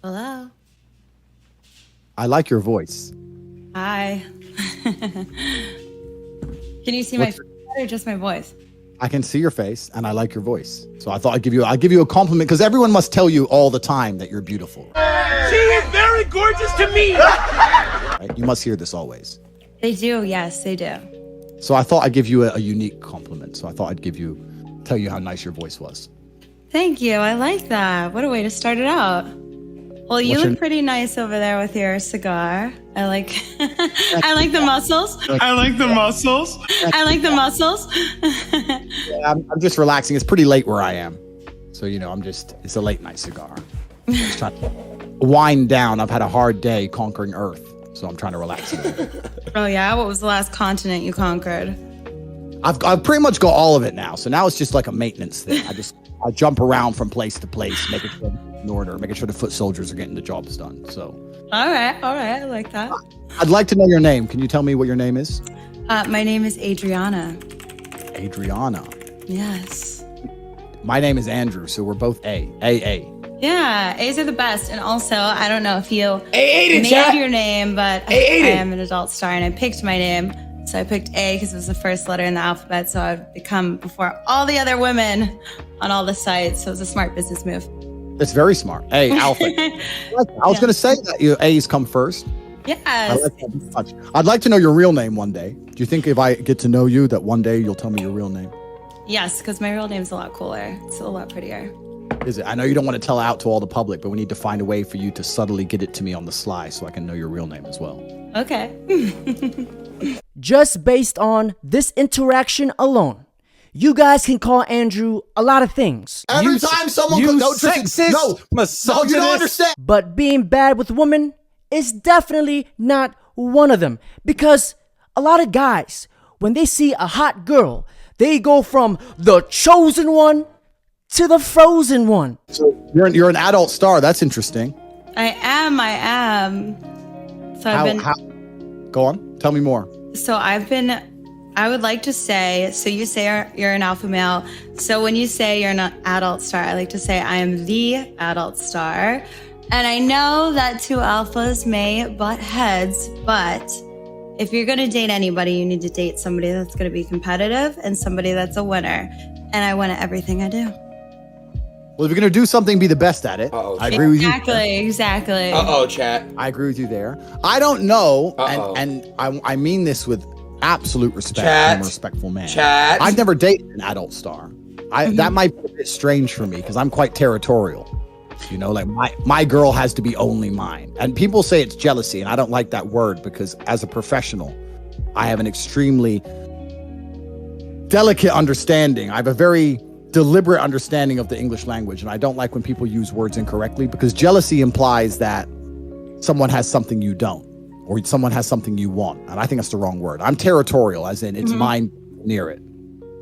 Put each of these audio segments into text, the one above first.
Hello. I like your voice. Hi. Can you see my face or just my voice? I can see your face and I like your voice. So I thought I'd give you a compliment because everyone must tell you all the time that you're beautiful. She is very gorgeous to me. Right? You must hear this always. They do. Yes, they do. So I thought I'd give you a unique compliment. So I thought I'd tell you how nice your voice was. Thank you. I like that. What a way to start it out. Well, you look pretty nice over there with your cigar. I like I like the muscles. I like the muscles. I like the muscles. Yeah, I'm just relaxing. It's pretty late where I am. So, it's a late night cigar. I'm just trying to wind down. I've had a hard day conquering Earth. So I'm trying to relax a little bit. Oh, yeah? What was the last continent you conquered? I've pretty much got all of it now. So now it's just like a maintenance thing. I jump around from place to place, making sure in order, making sure the foot soldiers are getting the jobs done. So, all right, I like that. I'd like to know your name. Can you tell me what your name is? My name is Adriana. Adriana. Yes. My name is Andrew, so we're both A. Yeah, A's are the best. And also, I don't know if you Adin, made your name, but I Adin. am an adult star, and I picked my name. So I picked A because it was the first letter in the alphabet, so I'd become before all the other women on all the sites. So it was a smart business move. That's very smart. A, alpha. I was going to say that A's come first. Yes. I like that very much. I'd like to know your real name one day. Do you think if I get to know you that one day you'll tell me your real name? Yes, because my real name's a lot cooler. It's a lot prettier. Is it? I know you don't want to tell out to all the public, but we need to find a way for you to subtly get it to me on the sly so I can know your real name as well. Okay. Just based on this interaction alone, you guys can call Andrew a lot of things. Every time someone you no, Tristan, sexist, no, misogynist. you don't understand. But being bad with women is definitely not one of them. Because a lot of guys, when they see a hot girl, they go from the chosen one to the frozen one. So you're an adult star. That's interesting. I am. So Go on. Tell me more. I would like to say, so you say you're an alpha male. So when you say you're an adult star, I like to say I am the adult star. And I know that two alphas may butt heads, but if you're going to date anybody, you need to date somebody that's going to be competitive and somebody that's a winner. And I win at everything I do. Well, if you're going to do something, be the best at it. Uh-oh. I agree with you. Exactly. Uh-oh, chat. I agree with you there. I don't know, Uh-oh. and I mean this with absolute respect. Chat. I'm a respectful man. Chat. I've never dated an adult star. That might be a bit strange for me because I'm quite territorial. Like my girl has to be only mine. And people say it's jealousy, and I don't like that word because as a professional, I have an extremely delicate understanding. I have a very deliberate understanding of the English language, and I don't like when people use words incorrectly because jealousy implies that someone has something you don't, or someone has something you want, and I think that's the wrong word. I'm territorial, as in it's mine near it.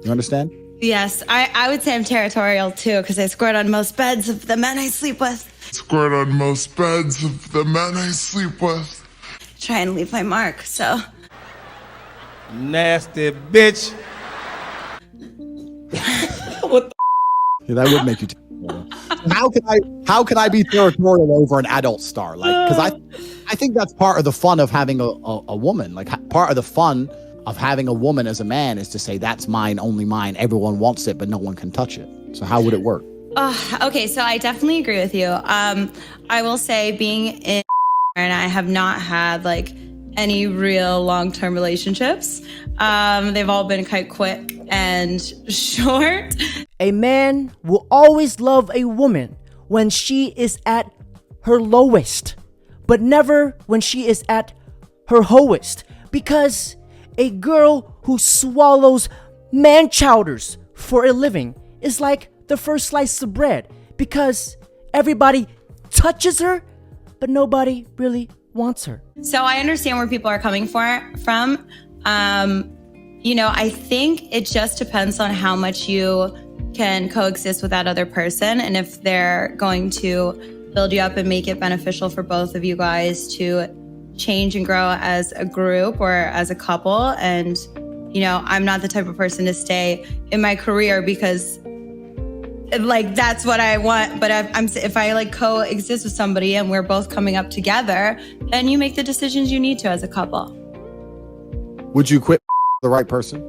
You understand? Yes, I would say I'm territorial too because I squirt on most beds of the men I sleep with. Squirt on most beds of the men I sleep with. Try and leave my mark, so. Nasty bitch. Yeah, that would make you territorial. How can I be territorial over an adult star? Like, because I think that's part of the fun of having a woman. Like, part of the fun of having a woman as a man is to say that's mine, only mine. Everyone wants it, but no one can touch it. So how would it work? Okay, so I definitely agree with you. I will say being in and I have not had like any real long-term relationships. They've all been quite quick and short. A man will always love a woman when she is at her lowest, but never when she is at her hoest. Because a girl who swallows man chowders for a living is like the first slice of bread because everybody touches her, but nobody really wants her. So I understand where people are coming from. I think it just depends on how much you can coexist with that other person and if they're going to build you up and make it beneficial for both of you guys to change and grow as a group or as a couple. And, I'm not the type of person to stay in my career because like that's what I want. But if I like coexist with somebody and we're both coming up together, then you make the decisions you need to as a couple. Would you quit the right person?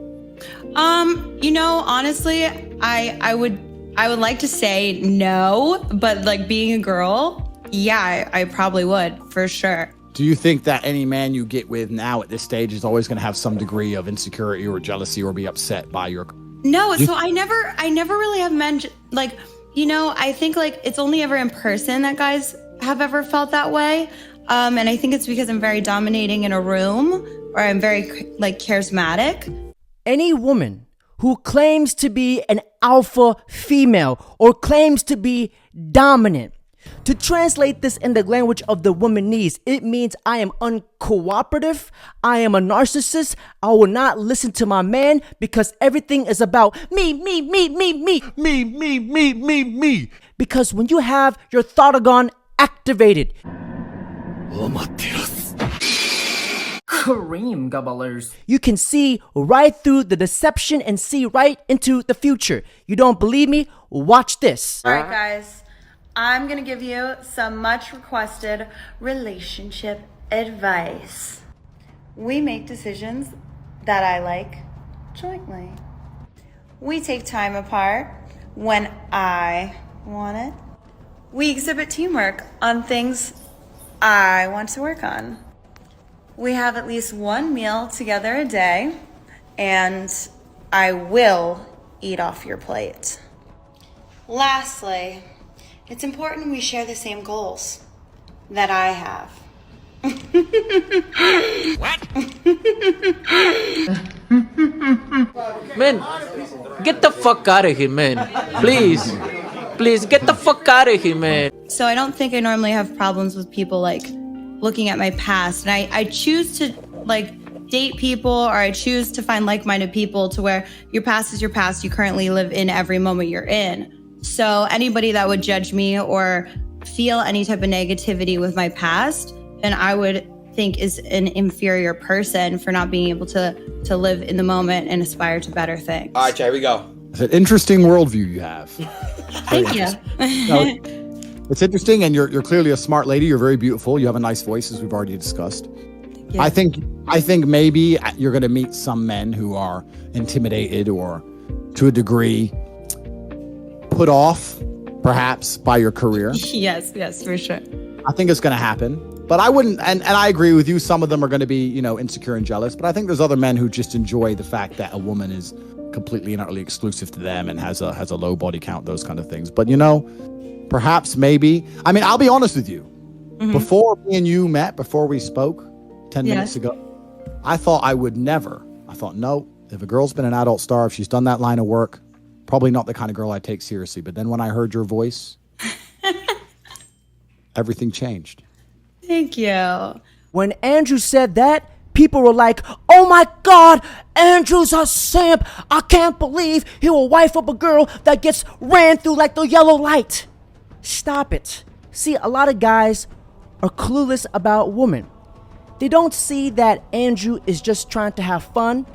Honestly, I would like to say no, but like being a girl, yeah, I probably would for sure. Do you think that any man you get with now at this stage is always going to have some degree of insecurity or jealousy or be upset by your? No, so I never really have men like, I think like it's only ever in person that guys have ever felt that way. And I think it's because I'm very dominating in a room or I'm very like charismatic. Any woman who claims to be an alpha female or claims to be dominant, to translate this in the language of the woman needs, it means I am uncooperative, I am a narcissist, I will not listen to my man because everything is about me. Because when you have your Thoughtagon activated, Cream gobblers. you can see right through the deception and see right into the future. You don't believe me? Watch this. All right, guys, I'm going to give you some much requested relationship advice. We make decisions that I like jointly. We take time apart when I want it. We exhibit teamwork on things I want to work on. We have at least one meal together a day, and I will eat off your plate. Lastly, it's important we share the same goals that I have. Man, get the fuck out of here, man. Please. Please, get the fuck out of here, man. So I don't think I normally have problems with people like looking at my past, and I choose to like date people, or I choose to find like-minded people to where your past is your past. You currently live in every moment you're in. So anybody that would judge me or feel any type of negativity with my past, then I would think is an inferior person for not being able to live in the moment and aspire to better things. All right, Jay, here we go. It's an interesting worldview you have. Thank you. No, it's interesting, and you're clearly a smart lady. You're very beautiful. You have a nice voice, as we've already discussed. Yeah. I think maybe you're going to meet some men who are intimidated or, to a degree, put off, perhaps, by your career. Yes, for sure. I think it's going to happen. But I wouldn't, and I agree with you. Some of them are going to be, insecure and jealous. But I think there's other men who just enjoy the fact that a woman is completely and utterly exclusive to them and has a low body count, those kind of things. But perhaps, maybe. I mean, I'll be honest with you. Mm-hmm. Before me and you met, before we spoke 10 minutes ago, I thought I would never. I thought, no, if a girl's been an adult star, if she's done that line of work, probably not the kind of girl I take seriously. But then when I heard your voice, everything changed. Thank you. When Andrew said that, people were like, oh my God, Andrew's a simp. I can't believe he will wife up a girl that gets ran through like the yellow light. Stop it. See, a lot of guys are clueless about women. They don't see that Andrew is just trying to have fun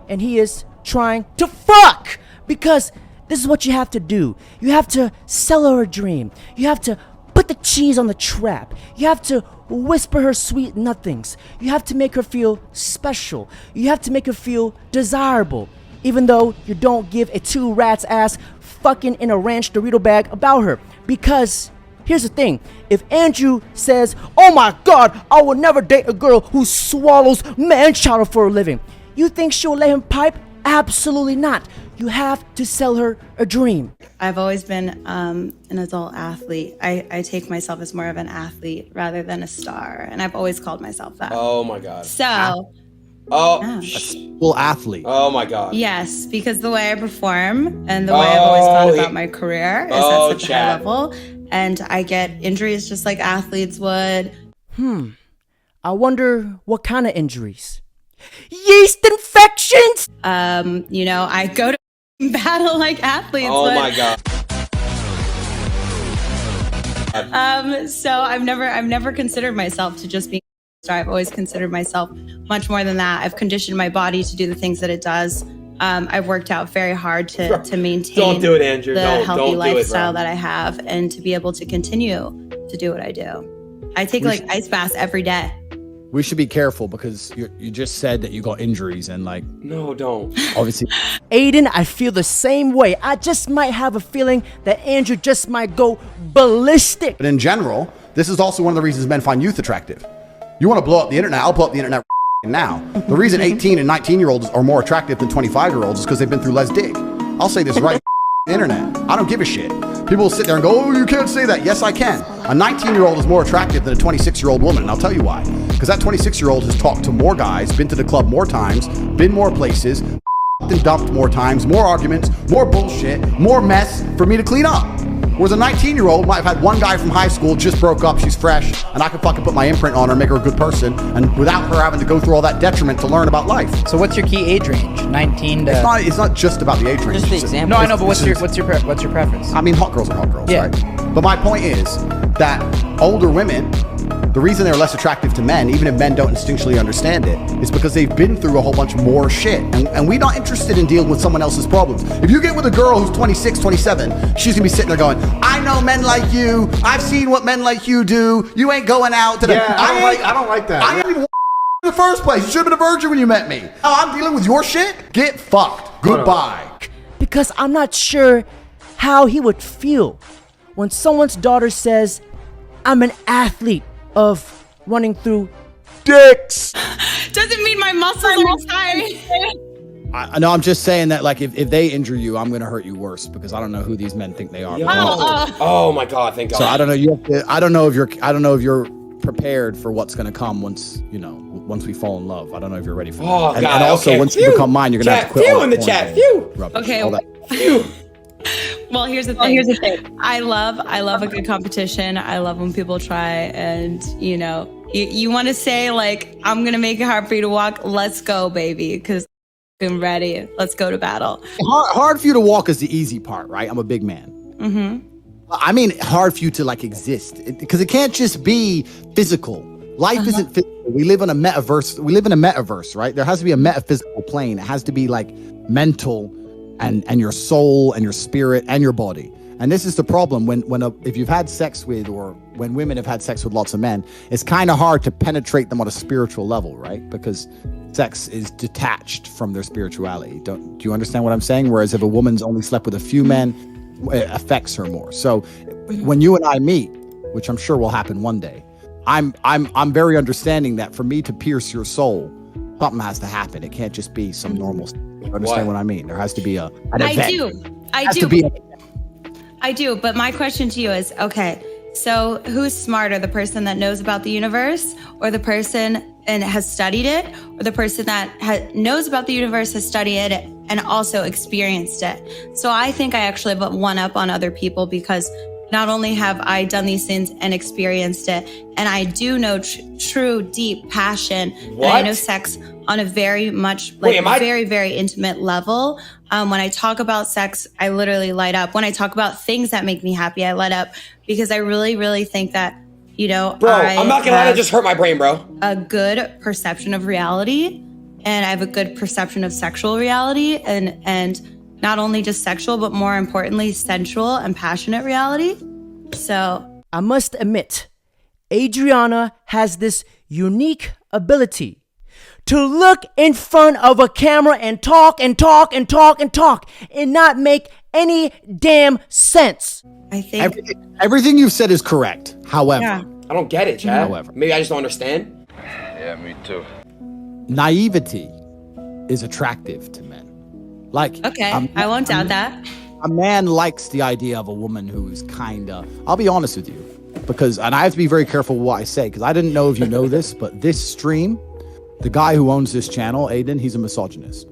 and he is trying to fuck. Because this is what you have to do. You have to sell her a dream. You have to put the cheese on the trap. You have to whisper her sweet nothings. You have to make her feel special. You have to make her feel desirable. Even though you don't give a two rats ass fucking in a ranch Dorito bag about her. Because here's the thing. If Andrew says, oh my God, I will never date a girl who swallows man chowder for a living, you think she'll let him pipe? Absolutely not. You have to sell her a dream. I've always been an adult athlete. I take myself as more of an athlete rather than a star. And I've always called myself that. Oh my God. So, Full athlete. Oh my God. yes, because the way I perform and the way I've always thought about my career is at such a high level. And I get injuries just like athletes would. I wonder what kind of injuries. Yeast infections! I go to battle like athletes Oh would. my God. So I've never considered myself to just be a star. I've always considered myself much more than that. I've conditioned my body to do the things that it does I've worked out very hard to maintain Don't do it, Andrew. the Don't healthy do it, lifestyle bro. that I have, and to be able to continue to do what I do. I take like ice baths every day. We should be careful because you just said that you got injuries and like No, don't. obviously Aiden, I feel the same way. I just might have a feeling that Andrew just might go ballistic. But in general, this is also one of the reasons men find youth attractive. You want to blow up the internet? I'll blow up the internet now. The reason 18 and 19-year-olds are more attractive than 25-year-olds is because they've been through less dick. I'll say this right the internet. I don't give a shit. People will sit there and go, oh, you can't say that. Yes, I can. A 19-year-old is more attractive than a 26-year-old woman, and I'll tell you why. Because that 26-year-old has talked to more guys, been to the club more times, been more places, been dumped more times, more arguments, more bullshit, more mess for me to clean up. Whereas a 19-year-old might have had one guy from high school, just broke up, she's fresh, and I can fucking put my imprint on her, make her a good person, and without her having to go through all that detriment to learn about life. So what's your key age range? 19 to... It's not just about the age range. Just the example. No, I know, but what's your preference? I mean, hot girls are hot girls, Yeah. right? But my point is that older women, the reason they're less attractive to men, even if men don't instinctually understand it, is because they've been through a whole bunch more shit. And we're not interested in dealing with someone else's problems. If you get with a girl who's 26, 27, she's gonna be sitting there going, I know men like you. I've seen what men like you do. You ain't going out to the... Yeah, I don't like that. I didn't even in the first place. You should have been a virgin when you met me. Oh, I'm dealing with your shit? Get fucked. Goodbye. Because I'm not sure how he would feel when someone's daughter says, I'm an athlete of running through dicks. Doesn't mean my muscles are tight. I know. I'm just saying that like if they injure you, I'm gonna hurt you worse because I don't know who these men think they are. Oh my God! Thank God. So I don't know. I don't know if you're prepared for what's gonna come once we fall in love. I don't know if you're ready for that. Oh, And God, also okay. once you become mine, you're gonna have to quit. Phew all in that the chat. porn Phew. rubbish, Okay. all that. Phew. Well, here's the thing. I love a good competition. I love when people try, and you want to say like, I'm gonna make it hard for you to walk. Let's go, baby, because I'm ready. Let's go to battle. Hard for you to walk is the easy part, right? I'm a big man. Mm-hmm. I mean, hard for you to like exist because it can't just be physical. Life isn't physical. We live in a metaverse, right? There has to be a metaphysical plane. It has to be like mental and your soul and your spirit and your body. And this is the problem if you've had sex with, or when women have had sex with lots of men, it's kind of hard to penetrate them on a spiritual level, right? Because sex is detached from their spirituality. Do you understand what I'm saying? Whereas if a woman's only slept with a few men, it affects her more. So when you and I meet, which I'm sure will happen one day, I'm very understanding that for me to pierce your soul, something has to happen. It can't just be some normal. You understand what I mean? There has to be an event. I do. But my question to you is, okay, so who's smarter, the person that knows about the universe, or the person and has studied it, or the person that knows about the universe, has studied it, and also experienced it? So I think I actually have one up on other people because not only have I done these things and experienced it, and I do know true, deep passion, and I know sex on a very much very, very intimate level. When I talk about sex, I literally light up. When I talk about things that make me happy, I light up because I really, really think that, bro, I'm not gonna lie, that just hurt my brain, bro. A good perception of reality, and I have a good perception of sexual reality, and not only just sexual, but more importantly, sensual and passionate reality. So I must admit, Adriana has this unique ability to look in front of a camera and talk and talk and talk and talk and not make any damn sense. I think everything you've said is correct. However, I don't get it, Chad. However, maybe I just don't understand. Yeah, me too. Naivety is attractive to men. Like, okay, I won't doubt that. A man likes the idea of a woman who's I'll be honest with you, and I have to be very careful what I say, because I didn't know if you know this, but this stream, the guy who owns this channel, Adin, he's a misogynist.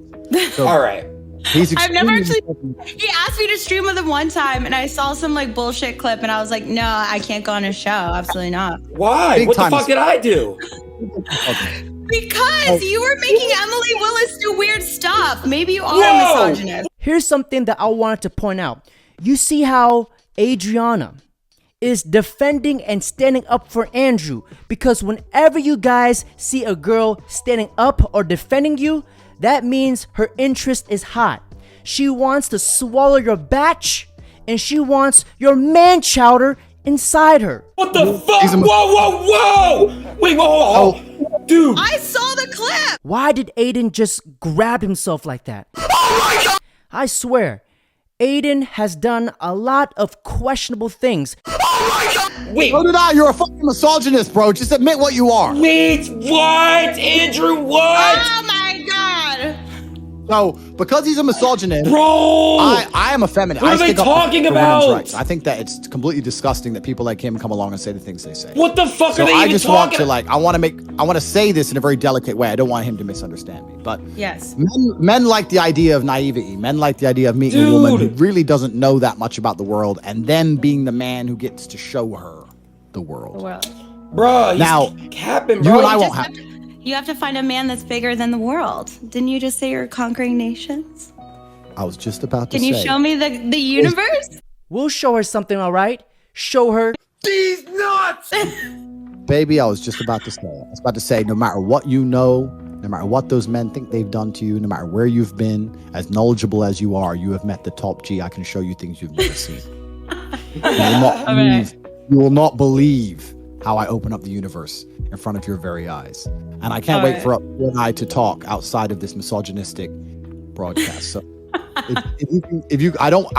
So all right. I've never actually, he asked me to stream with him one time, and I saw some like bullshit clip, and I was like, no, I can't go on his show. Absolutely not. Why? What the fuck did I do? Because you were making Emily Willis do weird stuff. Maybe you are a misogynist. Here's something that I wanted to point out. You see how Adriana is defending and standing up for Andrew, because whenever you guys see a girl standing up or defending you, that means her interest is hot. She wants to swallow your batch, and she wants your man chowder inside her. What the fuck? Whoa! Wait, whoa. Dude. I saw the clip. Why did Adin just grab himself like that? Oh my God! I swear, Adin has done a lot of questionable things. Oh my God! Wait. So did I. You're a fucking misogynist, bro. Just admit what you are. Wait, what? Andrew, what? Oh my God. So, because he's a misogynist, bro, I am a feminist. What are they talking about? I think that it's completely disgusting that people like him come along and say the things they say. What the fuck are they I even just talking want to I want to say this in a very delicate way. I don't want him to misunderstand me. But yes, men like the idea of naivety. Men like the idea of meeting a woman who really doesn't know that much about the world, and then being the man who gets to show her the world. Bro, now capping, bro. You and I won't have. You have to find a man that's bigger than the world. Didn't you just say you're conquering nations? I was just about to say. Can you show me the universe? We'll show her something, all right? Show her these nuts! Baby, I was just about to say. I was about to say, no matter what you know, no matter what those men think they've done to you, no matter where you've been, as knowledgeable as you are, you have met the top G. I can show you things you've never seen. You will not believe how I open up the universe in front of your very eyes. And I can't wait for you and I to talk outside of this misogynistic broadcast. So I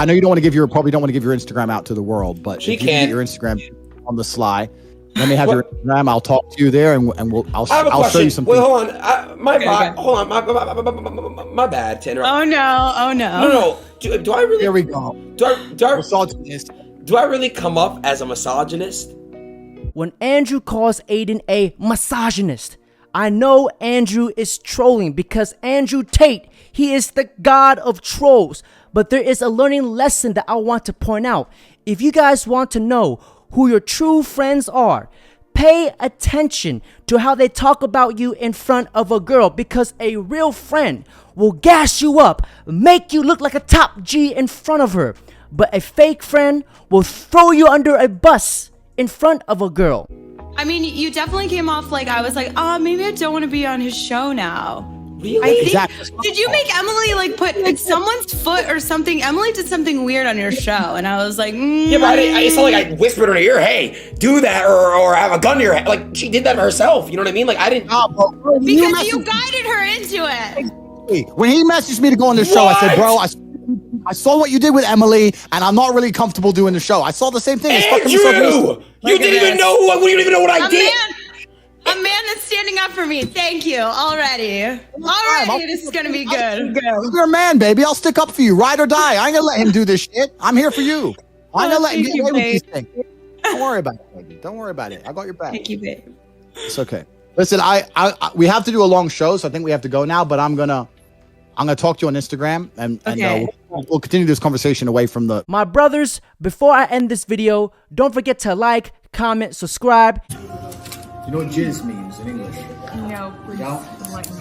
know you don't want to give probably don't want to give your Instagram out to the world, but if you get your Instagram on the sly, let me have your Instagram. I'll talk to you there, and I'll show you something. Wait, hold on. My bad, Tanner. Oh no. No. Do I really? Here we go. Do I really come up as a misogynist? When Andrew calls Adin a misogynist, I know Andrew is trolling because Andrew Tate, he is the god of trolls. But there is a learning lesson that I want to point out. If you guys want to know who your true friends are, pay attention to how they talk about you in front of a girl, because a real friend will gas you up, make you look like a top G in front of her. But a fake friend will throw you under a bus in front of a girl. I mean, you definitely came off like I was like, oh, maybe I don't want to be on his show now. Really? Exactly. Did you make Emily like put someone's foot or something? Emily did something weird on your show, and I was like, yeah, but it's not like I whispered in her ear, hey, do that or have a gun to your head. Like, she did that herself. You know what I mean? Like, I didn't. Because you guided her into it. When he messaged me to go on the show, I said, bro, I saw what you did with Emily, and I'm not really comfortable doing the show. I saw the same thing. Andrew! You didn't even know what you didn't even know what I did. A man that's standing up for me. Thank you. Already, this is gonna be good. You're a man, baby. I'll stick up for you, ride or die. I ain't gonna let him do this shit. I'm here for you. I'm gonna let him get away with these things. Don't worry about it, baby. Don't worry about it. I got your back. Thank you, babe. It's okay. Listen, we have to do a long show, so I think we have to go now. But I'm gonna talk to you on Instagram, and we'll continue this conversation away from the. My brothers, before I end this video, don't forget to like, comment, subscribe. You know what jizz means in English? No, please. No?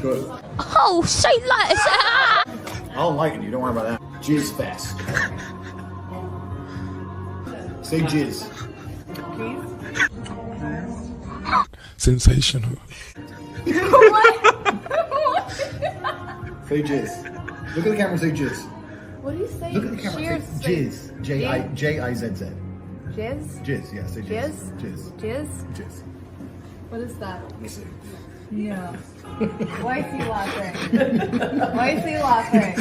Good. Oh, say that. I'll enlighten you. Don't worry about that. Jizz fast. Say jizz. Please. Sensational. What? Say jizz. Look at the camera and say jizz. What do you say? Look at the camera and say jizz. J-I-Z-Z. Jizz? Jizz, yeah, say jizz. Jizz? Jizz? Jizz? Jizz. What is that? Let me see. No. Why is he laughing? Why is he laughing?